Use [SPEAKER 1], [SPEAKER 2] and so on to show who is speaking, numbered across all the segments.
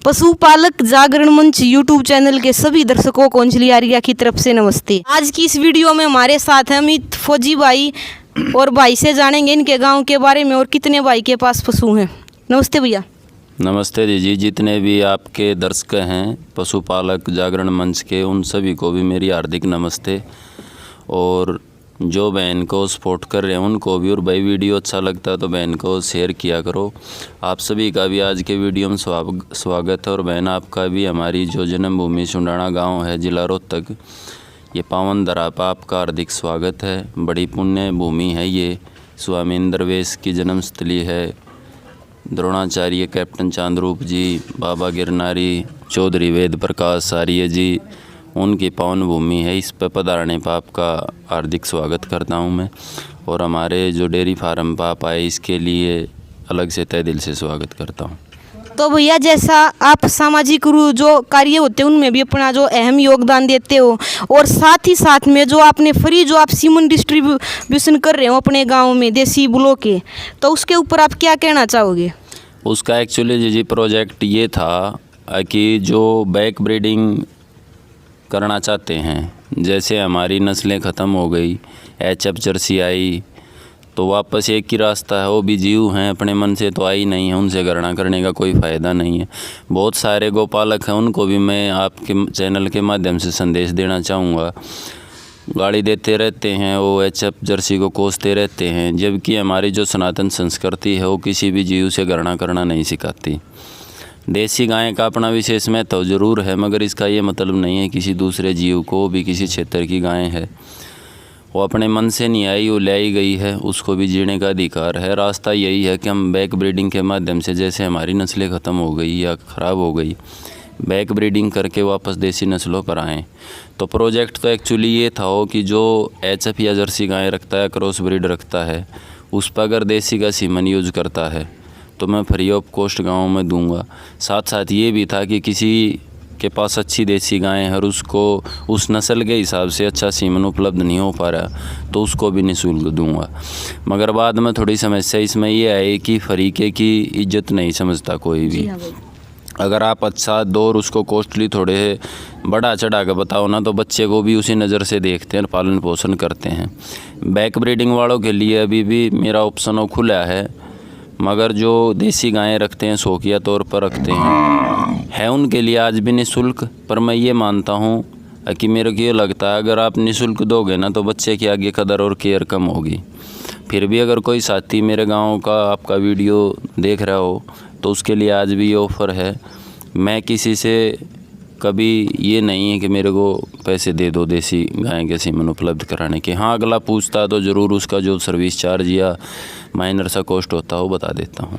[SPEAKER 1] पशुपालक जागरण मंच YouTube channel के सभी दर्शकों को अंजलि आर्या की तरफ से नमस्ते। आज की इस वीडियो में हमारे साथ है अमित फौजी भाई और भाई से जानेंगे इनके गांव के बारे में और कितने भाई के पास पशु हैं। नमस्ते भैया।
[SPEAKER 2] नमस्ते जी। जितने भी आपके दर्शक हैं पशुपालक जागरण मंच के, उन सभी को भी मेरी हार्दिक नमस्ते। और जो बहन को सपोर्ट कर रहे हैं उनको भी, और भाई वीडियो अच्छा लगता है तो बहन को शेयर किया करो। आप सभी का भी आज के वीडियो में स्वागत है। और बहन आपका भी हमारी जो जन्मभूमि सुंडाना गांव है, जिला रोहतक, ये पावन धरा पर आपका हार्दिक स्वागत है। बड़ी पुण्य भूमि है ये, स्वामी इंद्रवेश की जन्मस्थली है। द्रोणाचार्य कैप्टन चांद्रूप जी, बाबा गिरनारी, चौधरी वेद प्रकाश आर्य जी, उनकी पावन भूमि है। इस पर पधारने पर आपका हार्दिक स्वागत करता हूं मैं। और हमारे जो डेयरी फार्म पर आप आए, इसके लिए अलग से तहे दिल से स्वागत करता हूं।
[SPEAKER 1] तो भैया, जैसा आप सामाजिक जो कार्य होते हैं उनमें भी अपना जो अहम योगदान देते हो, और साथ ही साथ में जो आपने फ्री जो आप सीमन डिस्ट्रीब्यूशन कर रहे हो अपने गांव में देसी बुलों के, तो उसके ऊपर आप क्या कहना चाहोगे?
[SPEAKER 2] उसका एक्चुअली जी प्रोजेक्ट ये था कि जो बैक ब्रीडिंग करना चाहते हैं, जैसे हमारी नस्लें ख़त्म हो गई, HF जर्सी आई, तो वापस एक ही रास्ता है, वो भी जीव हैं, अपने मन से तो आई नहीं है, उनसे गणना करने का कोई फ़ायदा नहीं है। बहुत सारे गोपालक हैं, उनको भी मैं आपके चैनल के माध्यम से संदेश देना चाहूँगा। गाली देते रहते हैं, वो HF जर्सी को कोसते रहते हैं, जबकि हमारी जो सनातन संस्कृति है वो किसी भी जीव से गणना करना नहीं सिखाती। देसी गाय का अपना विशेष महत्व जरूर है, मगर इसका ये मतलब नहीं है किसी दूसरे जीव को भी किसी क्षेत्र की गाय है वो अपने मन से नहीं आई, वो लाई गई है, उसको भी जीने का अधिकार है। रास्ता यही है कि हम बैक ब्रीडिंग के माध्यम से, जैसे हमारी नस्लें ख़त्म हो गई या ख़राब हो गई, बैक ब्रीडिंग करके वापस देसी नस्लों पर आएँ। तो प्रोजेक्ट तो एक्चुअली ये था हो कि जो HF या जर्सी गाय रखता है, क्रॉस ब्रीड रखता है, उस पर अगर देसी का सीमन यूज करता है तो मैं फ्री ऑफ कॉस्ट गाँव में दूंगा। साथ साथ ये भी था कि किसी के पास अच्छी देसी गाय है और उसको उस नस्ल के हिसाब से अच्छा सीमन उपलब्ध नहीं हो पा रहा, तो उसको भी निःशुल्क दूंगा। मगर बाद में थोड़ी समस्या इसमें ये आई कि फरीके की इज्जत नहीं समझता कोई भी। अगर आप अच्छा दो और उसको कॉस्टली थोड़े बड़ा चढ़ा कर बताओ ना, तो बच्चे को भी उसी नज़र से देखते हैं, पालन पोषण करते हैं। बैक ब्रीडिंग वालों के लिए अभी भी मेरा ऑप्शन खुला है, मगर जो देसी गायें रखते हैं, शौकिया तौर पर रखते हैं, है उनके लिए आज भी निःशुल्क। पर मैं ये मानता हूँ कि मेरे को ये लगता है अगर आप निःशुल्क दोगे ना तो बच्चे की आगे कदर और केयर कम होगी। फिर भी अगर कोई साथी मेरे गांव का आपका वीडियो देख रहा हो तो उसके लिए आज भी ये ऑफ़र है। मैं किसी से कभी ये नहीं है कि मेरे को पैसे दे दो देसी गाय के सीमन उपलब्ध कराने के। हाँ, अगला पूछता तो ज़रूर उसका जो सर्विस चार्ज या माइनर सा कॉस्ट होता है वो बता देता हूँ।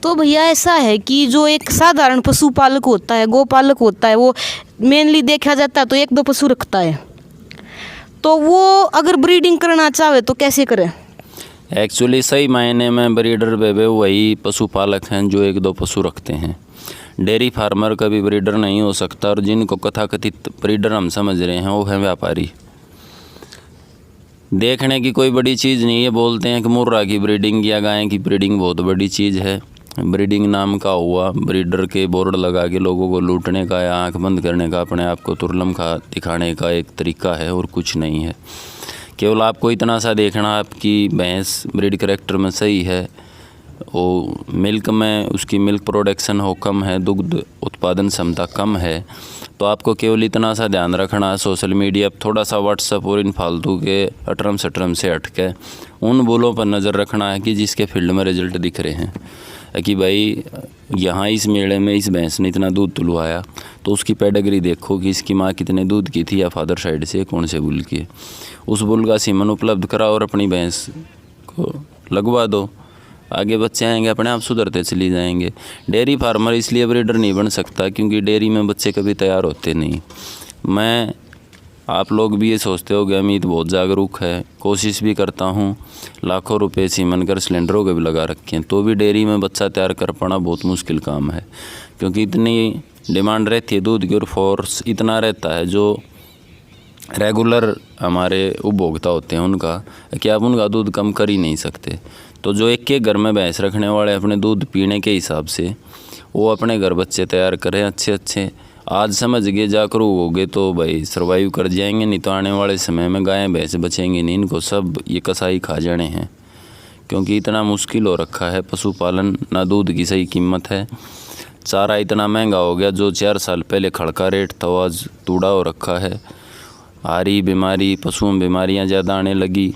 [SPEAKER 1] तो भैया, ऐसा है कि जो एक साधारण पशुपालक होता है, गोपालक होता है, वो मेनली देखा जाता है तो 1-2 पशु रखता है, तो वो अगर ब्रीडिंग करना चाहे तो कैसे करे? एक्चुअली
[SPEAKER 2] सही मायने में ब्रीडर बेबे वही पशुपालक हैं जो 1-2 पशु रखते हैं। डेयरी फार्मर कभी ब्रीडर नहीं हो सकता, और जिनको कथाकथित ब्रीडर हम समझ रहे हैं वो हैं व्यापारी। देखने की कोई बड़ी चीज़ नहीं है, बोलते हैं कि मुर्रा की ब्रीडिंग या गाय की ब्रीडिंग बहुत बड़ी चीज़ है। ब्रीडिंग नाम का हुआ ब्रीडर के बोर्ड लगा के लोगों को लूटने का या आंख बंद करने का, अपने आप को तुर्लम खा दिखाने का एक तरीका है, और कुछ नहीं है। केवल आपको इतना सा देखना, आपकी भैंस ब्रीड करैक्टर में सही है, वो मिल्क में उसकी मिल्क प्रोडक्शन हो कम है, दुग्ध उत्पादन क्षमता कम है, तो आपको केवल इतना सा ध्यान रखना है। सोशल मीडिया थोड़ा सा व्हाट्सएप और इन फालतू के अटरम सटरम से हट के उन बोलों पर नज़र रखना है कि जिसके फील्ड में रिजल्ट दिख रहे हैं कि भाई यहाँ इस मेले में इस भैंस ने इतना दूध तुलवाया, तो उसकी पेडिग्री देखो कि इसकी माँ कितने दूध की थी या फादर साइड से कौन से बुल की है। उस बुल का सीमन उपलब्ध कराओ और अपनी भैंस को लगवा दो, आगे बच्चे आएंगे अपने आप सुधरते चली जाएंगे। डेयरी फार्मर इसलिए ब्रीडर नहीं बन सकता क्योंकि डेयरी में बच्चे कभी तैयार होते नहीं। मैं आप लोग भी ये सोचते हो कि अमित बहुत जागरूक है, कोशिश भी करता हूँ, लाखों रुपए सीमन कर सिलेंडरों के भी लगा रखे हैं, तो भी डेयरी में बच्चा तैयार कर पाना बहुत मुश्किल काम है, क्योंकि इतनी डिमांड रहती है दूध की और फोर्स इतना रहता है जो रेगुलर हमारे उपभोक्ता होते हैं उनका, कि आप उनका दूध कम कर ही नहीं सकते। तो जो एक के घर में भैंस रखने वाले अपने दूध पीने के हिसाब से वो अपने घर बच्चे तैयार करें अच्छे अच्छे। आज समझ गए जागरूक हो गए तो भाई सर्वाइव कर जाएंगे, नहीं तो आने वाले समय में गायें भैंस बचेंगी नहीं, इनको सब ये कसाई खा जाने हैं। क्योंकि इतना मुश्किल हो रखा है पशुपालन, ना दूध की सही कीमत है, चारा इतना महंगा हो गया, जो 4 साल पहले खड़का रेट था वो आज तूड़ा हो रखा है। हारी बीमारी, पशुओं में बीमारियाँ ज़्यादा आने लगी।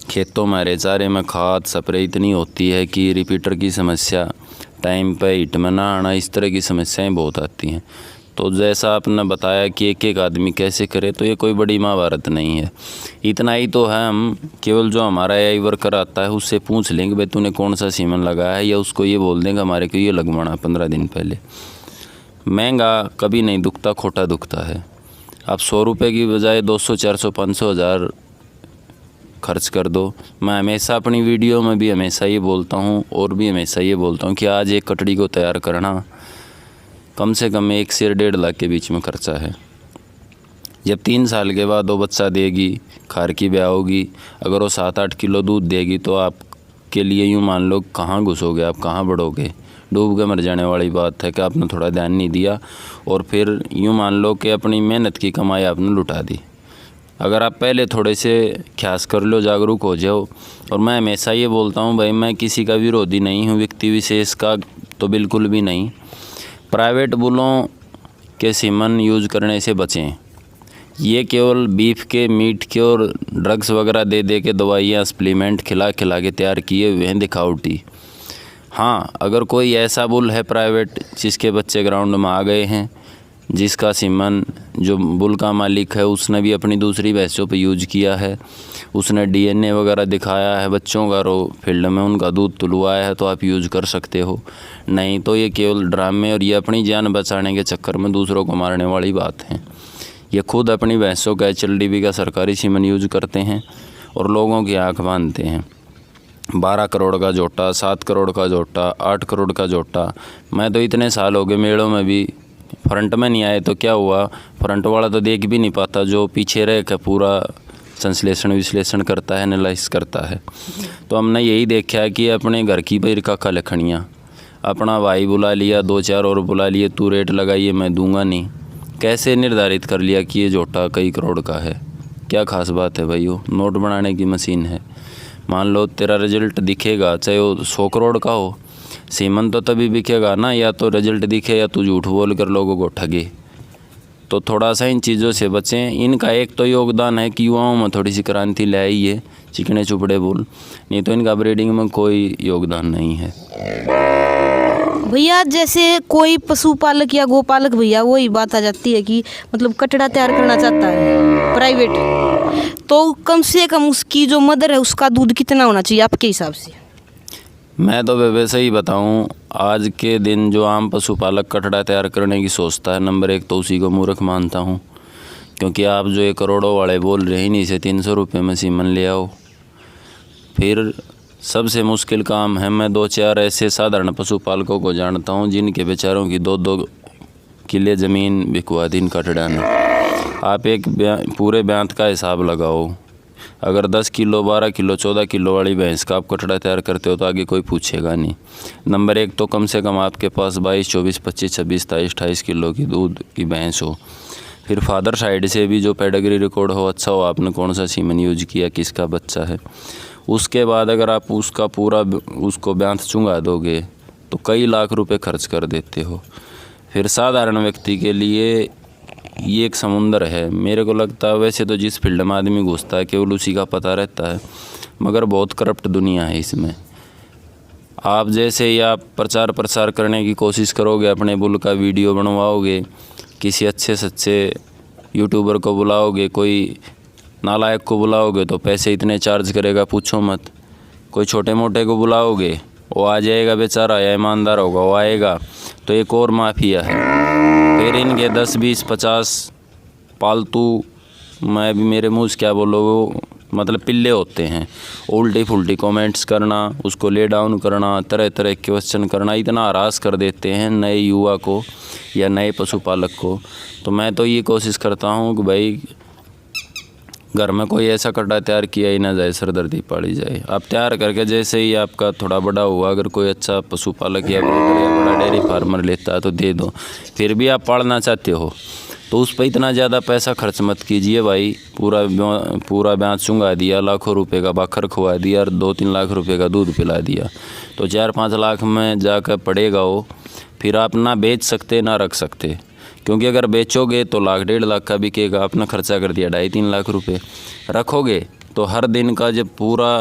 [SPEAKER 2] खेतों में हरे चारे में खाद स्प्रे इतनी होती है कि रिपीटर की समस्या, टाइम पे हिट में ना आना, इस तरह की समस्याएं बहुत आती हैं। तो जैसा आपने बताया कि एक एक आदमी कैसे करे, तो ये कोई बड़ी महाभारत नहीं है। इतना ही तो है, हम केवल जो हमारा AI वर्कर आता है उससे पूछ लेंगे भाई तूने कौन सा सीमन लगाया है, या उसको ये बोल देंगे हमारे को ये लगवाना 15 दिन पहले। महंगा कभी नहीं दुखता, खोटा दुखता है। आप 100 रुपये की बजाय 200, 400, 500, 1000 खर्च कर दो। मैं हमेशा अपनी वीडियो में भी हमेशा ये बोलता हूँ और भी हमेशा ये बोलता हूँ कि आज एक कटड़ी को तैयार करना कम से कम 1 से 1.5 लाख के बीच में खर्चा है। जब 3 साल के बाद वो बच्चा देगी, खार की ब्याह होगी, अगर वो 7-8 किलो दूध देगी तो आपके लिए यूँ मान लो कहाँ घुसोगे आप, कहाँ बढ़ोगे, डूब के मर जाने वाली बात है कि आपने थोड़ा ध्यान नहीं दिया और फिर यूँ मान लो कि अपनी मेहनत की कमाई आपने लुटा दी। अगर आप पहले थोड़े से ख्यास कर लो, जागरूक हो जाओ। और मैं हमेशा ये बोलता हूँ भाई मैं किसी का विरोधी नहीं हूँ, व्यक्ति विशेष का तो बिल्कुल भी नहीं। प्राइवेट बुलों के सीमन यूज करने से बचें। ये केवल बीफ के, मीट के और ड्रग्स वगैरह दे दे के दवाइयाँ सप्लीमेंट खिला खिला के तैयार किए हुए हैं दिखावटी। हाँ, अगर कोई ऐसा बुल है प्राइवेट जिसके बच्चे ग्राउंड में आ गए हैं, जिसका सीमन जो बुल का मालिक है उसने भी अपनी दूसरी भैंसों पे यूज किया है, उसने DNA वगैरह दिखाया है बच्चों का, रो फील्ड में उनका दूध तुलवाया है, तो आप यूज कर सकते हो। नहीं तो ये केवल ड्रामे और ये अपनी जान बचाने के चक्कर में दूसरों को मारने वाली बात है। ये खुद अपनी भैंसों का HLDB का सरकारी सीमन यूज करते हैं और लोगों की आँख बांधते हैं। 12 करोड़ का जोटा, 7 करोड़ का जोटा, 8 करोड़ का जोटा। मैं तो इतने साल हो गए मेलों में भी फ्रंट में नहीं आए तो क्या हुआ, फ्रंट वाला तो देख भी नहीं पाता, जो पीछे रह कर पूरा संश्लेषण विश्लेषण करता है, एनालाइज करता है। तो हमने यही देखा कि अपने घर की पैर का लखनियाँ, अपना भाई बुला लिया, 2-4 और बुला लिए, तू रेट लगाइए मैं दूंगा नहीं। कैसे निर्धारित कर लिया कि ये जोटा कई करोड़ का है? क्या खास बात है भाई, वो नोट बनाने की मशीन है। मान लो तेरा रिजल्ट दिखेगा चाहे वो 100 करोड़ का हो, सीमन तो तभी बिकेगा ना, या तो रिजल्ट दिखे या तो झूठ बोल कर लोगों को ठगे। तो थोड़ा सा इन चीज़ों से बचें। इनका एक तो योगदान है कि युवाओं में थोड़ी सी क्रांति ले आई है, चिकने चुपड़े बोल, नहीं तो इनका ब्रीडिंग में कोई योगदान नहीं है।
[SPEAKER 1] भैया जैसे कोई पशुपालक या गोपालक भैया वही बात आ जाती है कि मतलब कटड़ा तैयार करना चाहता है प्राइवेट, तो कम से कम उसकी जो मदर है उसका दूध कितना होना चाहिए आपके हिसाब से?
[SPEAKER 2] मैं तो वैसे ही बताऊं, आज के दिन जो आम पशुपालक कटड़ा तैयार करने की सोचता है, नंबर 1 तो उसी को मूर्ख मानता हूं। क्योंकि आप जो ये करोड़ों वाले बोल रहे हैं नहीं से 300 रुपये में सीमन ले आओ। फिर सबसे मुश्किल काम है, मैं 2-4 ऐसे साधारण पशुपालकों को जानता हूं जिनके बेचारों की 2-2 किले ज़मीन बिकवा दी कटड़ा ने। आप एक पूरे ब्यांत का हिसाब लगाओ, अगर 10 किलो, 12 किलो, 14 किलो वाली भैंस का आप कटड़ा तैयार करते हो तो आगे कोई पूछेगा नहीं। नंबर 1 तो कम से कम आपके पास 22, 24, 25, 26, 27, 28 किलो की दूध की भैंस हो। फिर फादर साइड से भी जो पेडिग्री रिकॉर्ड हो, अच्छा हो, आपने कौन सा सीमन यूज किया, किसका बच्चा है। उसके बाद अगर आप उसका पूरा उसको ब्यांत चुंगा दोगे तो कई लाख रुपए खर्च कर देते हो। फिर साधारण व्यक्ति के लिए ये एक समुंदर है। मेरे को लगता है वैसे तो जिस फील्ड में आदमी घुसता है केवल उसी का पता रहता है, मगर बहुत करप्ट दुनिया है इसमें। आप जैसे ही आप प्रचार प्रसार करने की कोशिश करोगे, अपने बुल का वीडियो बनवाओगे, किसी अच्छे से अच्छे यूट्यूबर को बुलाओगे, कोई नालायक को बुलाओगे तो पैसे इतने चार्ज करेगा पूछो मत। कोई छोटे मोटे को बुलाओगे वो आ जाएगा बेचारा, या ईमानदार होगा वो आएगा, तो एक और माफिया है। फिर इनके 10, 20, 50 पालतू, मैं भी मेरे मुँह से क्या बोलो, वो मतलब पिल्ले होते हैं। उल्टी फुल्टी कमेंट्स करना, उसको ले डाउन करना, तरह तरह के क्वेश्चन करना, इतना हरास कर देते हैं नए युवा को या नए पशुपालक को। तो मैं तो ये कोशिश करता हूँ कि भाई घर में कोई ऐसा कट्टा तैयार किया ही ना जाए, सरदर्दी पाली जाए। आप तैयार करके जैसे ही आपका थोड़ा बड़ा हुआ, अगर कोई अच्छा पशुपालक या ब्रीडर या बड़ा डेयरी फार्मर लेता है तो दे दो। फिर भी आप पालना चाहते हो तो उस पर इतना ज़्यादा पैसा खर्च मत कीजिए भाई। पूरा ब्याज चुंगा दिया, लाखों रुपए का बाखर खुआ दिया और 2-3 लाख रुपए का दूध पिला दिया, तो 4-5 लाख में जाकर पड़ेगा वो। फिर आप ना बेच सकते ना रख सकते, क्योंकि अगर बेचोगे तो 1-1.5 लाख का बिकेगा, आपने खर्चा कर दिया 2.5-3 लाख रुपए। रखोगे तो हर दिन का जब पूरा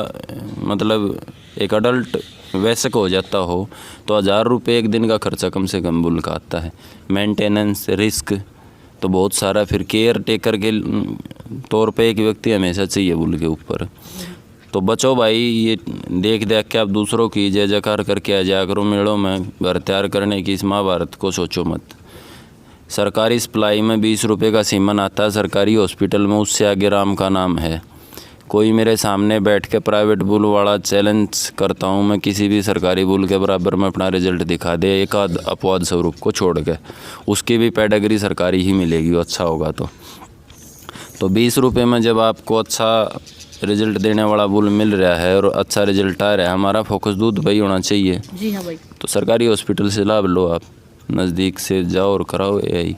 [SPEAKER 2] मतलब एक अडल्ट वयस्क हो जाता हो तो 1000 रुपये एक दिन का खर्चा कम से कम बुल का आता है। मेंटेनेंस रिस्क तो बहुत सारा, फिर केयर टेकर के तौर पे एक व्यक्ति हमेशा चाहिए बुल के ऊपर। तो बचो भाई, ये देख के आप दूसरों की जय जयकार करके आ जाया करो मेड़ों में। घर तैयार करने की इस महाभारत को सोचो मत। सरकारी सप्लाई में 20 रुपये का सीमन आता है, सरकारी हॉस्पिटल में उससे आगे राम का नाम है। कोई मेरे सामने बैठ के प्राइवेट बुल वाला चैलेंज करता हूँ मैं, किसी भी सरकारी बुल के बराबर में अपना रिजल्ट दिखा दे एक आध अपवाद स्वरूप को छोड़ के, उसकी भी पेडिग्री सरकारी ही मिलेगी, वो अच्छा होगा तो 20 रुपये में जब आपको अच्छा रिजल्ट देने वाला बुल मिल रहा है और अच्छा रिजल्ट आ रहा है, हमारा फोकस दूध पे ही होना चाहिए।
[SPEAKER 1] जी हाँ भाई।
[SPEAKER 2] तो सरकारी हॉस्पिटल से लाभ लो, आप नज़दीक से जाओ और कराओ यही।